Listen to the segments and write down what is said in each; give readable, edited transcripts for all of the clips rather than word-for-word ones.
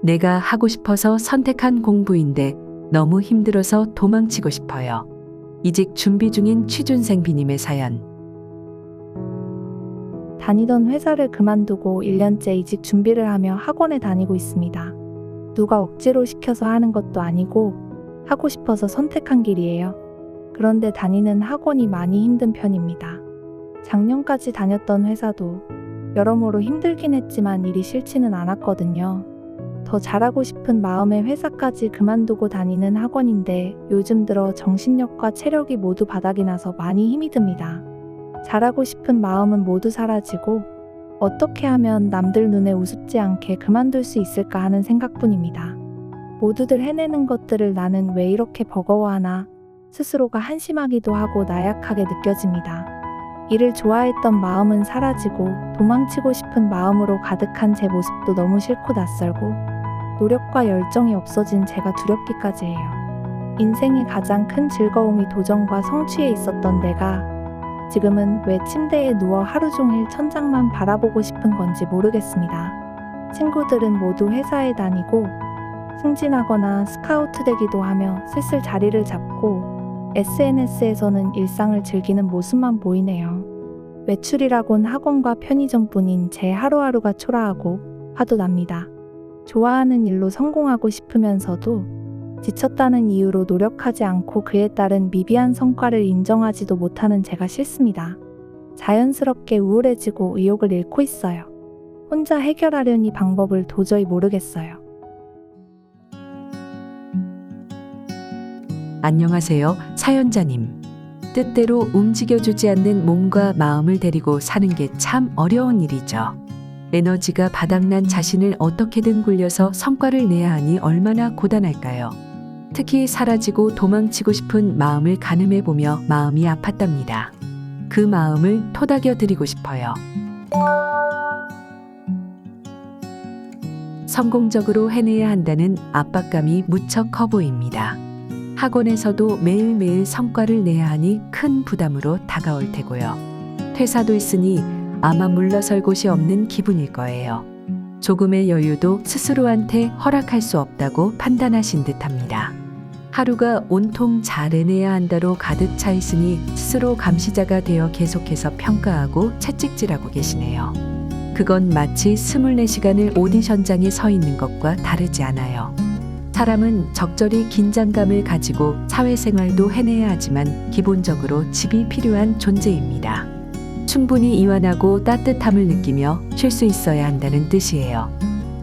내가 하고 싶어서 선택한 공부인데 너무 힘들어서 도망치고 싶어요. 이직 준비 중인 취준생 비님의 사연. 다니던 회사를 그만두고 1년째 이직 준비를 하며 학원에 다니고 있습니다. 누가 억지로 시켜서 하는 것도 아니고 하고 싶어서 선택한 길이에요. 그런데 다니는 학원이 많이 힘든 편입니다. 작년까지 다녔던 회사도 여러모로 힘들긴 했지만 일이 싫지는 않았거든요. 더 잘하고 싶은 마음에 회사까지 그만두고 다니는 학원인데 요즘 들어 정신력과 체력이 모두 바닥이 나서 많이 힘이 듭니다. 잘하고 싶은 마음은 모두 사라지고 어떻게 하면 남들 눈에 우습지 않게 그만둘 수 있을까 하는 생각뿐입니다. 모두들 해내는 것들을 나는 왜 이렇게 버거워하나 스스로가 한심하기도 하고 나약하게 느껴집니다. 일을 좋아했던 마음은 사라지고 도망치고 싶은 마음으로 가득한 제 모습도 너무 싫고 낯설고 노력과 열정이 없어진 제가 두렵기까지 해요. 인생의 가장 큰 즐거움이 도전과 성취에 있었던 내가 지금은 왜 침대에 누워 하루 종일 천장만 바라보고 싶은 건지 모르겠습니다. 친구들은 모두 회사에 다니고 승진하거나 스카우트 되기도 하며 슬슬 자리를 잡고 SNS에서는 일상을 즐기는 모습만 보이네요. 외출이라곤 학원과 편의점뿐인 제 하루하루가 초라하고 화도 납니다. 좋아하는 일로 성공하고 싶으면서도 지쳤다는 이유로 노력하지 않고 그에 따른 미비한 성과를 인정하지도 못하는 제가 싫습니다. 자연스럽게 우울해지고 의욕을 잃고 있어요. 혼자 해결하려니 방법을 도저히 모르겠어요. 안녕하세요, 사연자님. 뜻대로 움직여주지 않는 몸과 마음을 데리고 사는 게 참 어려운 일이죠. 에너지가 바닥난 자신을 어떻게든 굴려서 성과를 내야 하니 얼마나 고단할까요? 특히 사라지고 도망치고 싶은 마음을 가늠해보며 마음이 아팠답니다. 그 마음을 토닥여 드리고 싶어요. 성공적으로 해내야 한다는 압박감이 무척 커 보입니다. 학원에서도 매일매일 성과를 내야 하니 큰 부담으로 다가올 테고요. 퇴사도 있으니 아마 물러설 곳이 없는 기분일 거예요. 조금의 여유도 스스로한테 허락할 수 없다고 판단하신 듯합니다. 하루가 온통 잘 해내야 한다로 가득 차 있으니 스스로 감시자가 되어 계속해서 평가하고 채찍질하고 계시네요. 그건 마치 24시간을 오디션장에 서 있는 것과 다르지 않아요. 사람은 적절히 긴장감을 가지고 사회생활도 해내야 하지만 기본적으로 집이 필요한 존재입니다. 충분히 이완하고 따뜻함을 느끼며 쉴 수 있어야 한다는 뜻이에요.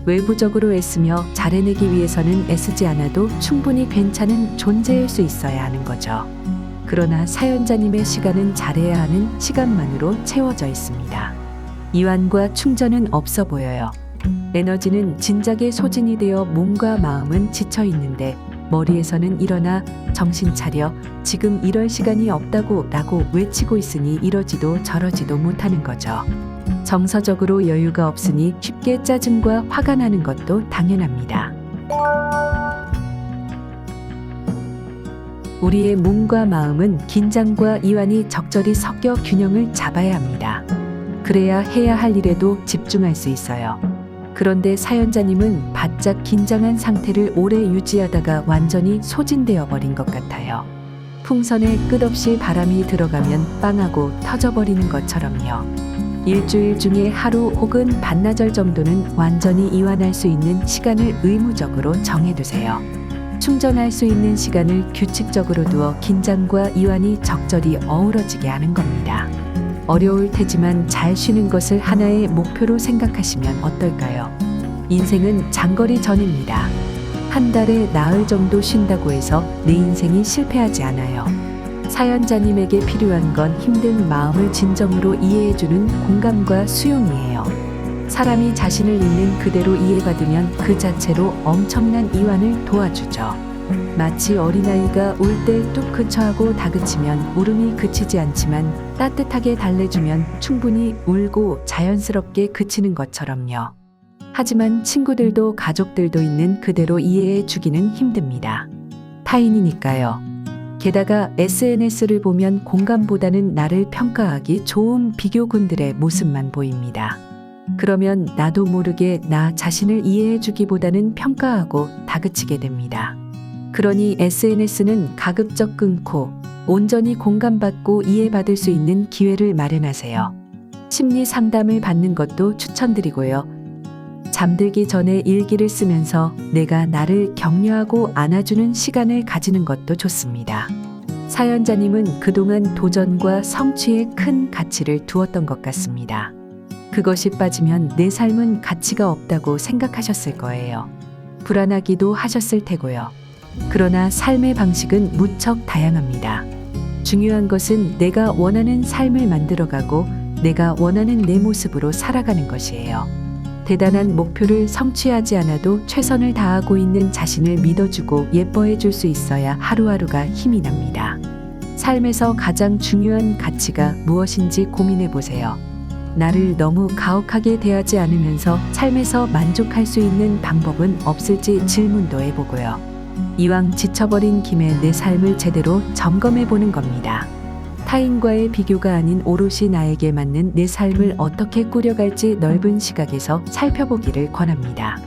외부적으로 애쓰며 잘해내기 위해서는 애쓰지 않아도 충분히 괜찮은 존재일 수 있어야 하는 거죠. 그러나 사연자님의 시간은 잘해야 하는 시간만으로 채워져 있습니다. 이완과 충전은 없어 보여요. 에너지는 진작에 소진이 되어 몸과 마음은 지쳐 있는데 머리에서는 일어나 정신 차려 지금 이럴 시간이 없다고 라고 외치고 있으니 이러지도 저러지도 못하는 거죠. 정서적으로 여유가 없으니 쉽게 짜증과 화가 나는 것도 당연합니다. 우리의 몸과 마음은 긴장과 이완이 적절히 섞여 균형을 잡아야 합니다. 그래야 해야 할 일에도 집중할 수 있어요. 그런데 사연자님은 바짝 긴장한 상태를 오래 유지하다가 완전히 소진되어 버린 것 같아요. 풍선에 끝없이 바람이 들어가면 빵하고 터져버리는 것처럼요. 일주일 중에 하루 혹은 반나절 정도는 완전히 이완할 수 있는 시간을 의무적으로 정해두세요. 충전할 수 있는 시간을 규칙적으로 두어 긴장과 이완이 적절히 어우러지게 하는 겁니다. 어려울 테지만 잘 쉬는 것을 하나의 목표로 생각하시면 어떨까요? 인생은 장거리 전입니다. 한 달에 나흘 정도 쉰다고 해서 내 인생이 실패하지 않아요. 사연자님에게 필요한 건 힘든 마음을 진정으로 이해해주는 공감과 수용이에요. 사람이 자신을 있는 그대로 이해받으면 그 자체로 엄청난 이완을 도와주죠. 마치 어린아이가 울 때 뚝 그쳐하고 다그치면 울음이 그치지 않지만 따뜻하게 달래주면 충분히 울고 자연스럽게 그치는 것처럼요. 하지만 친구들도 가족들도 있는 그대로 이해해 주기는 힘듭니다. 타인이니까요. 게다가 SNS를 보면 공감보다는 나를 평가하기 좋은 비교군들의 모습만 보입니다. 그러면 나도 모르게 나 자신을 이해해주기보다는 평가하고 다그치게 됩니다. 그러니 SNS는 가급적 끊고 온전히 공감받고 이해받을 수 있는 기회를 마련하세요. 심리 상담을 받는 것도 추천드리고요. 잠들기 전에 일기를 쓰면서 내가 나를 격려하고 안아주는 시간을 가지는 것도 좋습니다. 사연자님은 그동안 도전과 성취에 큰 가치를 두었던 것 같습니다. 그것이 빠지면 내 삶은 가치가 없다고 생각하셨을 거예요. 불안하기도 하셨을 테고요. 그러나 삶의 방식은 무척 다양합니다. 중요한 것은 내가 원하는 삶을 만들어가고 내가 원하는 내 모습으로 살아가는 것이에요. 대단한 목표를 성취하지 않아도 최선을 다하고 있는 자신을 믿어주고 예뻐해 줄 수 있어야 하루하루가 힘이 납니다. 삶에서 가장 중요한 가치가 무엇인지 고민해 보세요. 나를 너무 가혹하게 대하지 않으면서 삶에서 만족할 수 있는 방법은 없을지 질문도 해보고요. 이왕 지쳐버린 김에 내 삶을 제대로 점검해 보는 겁니다. 타인과의 비교가 아닌 오롯이 나에게 맞는 내 삶을 어떻게 꾸려갈지 넓은 시각에서 살펴보기를 권합니다.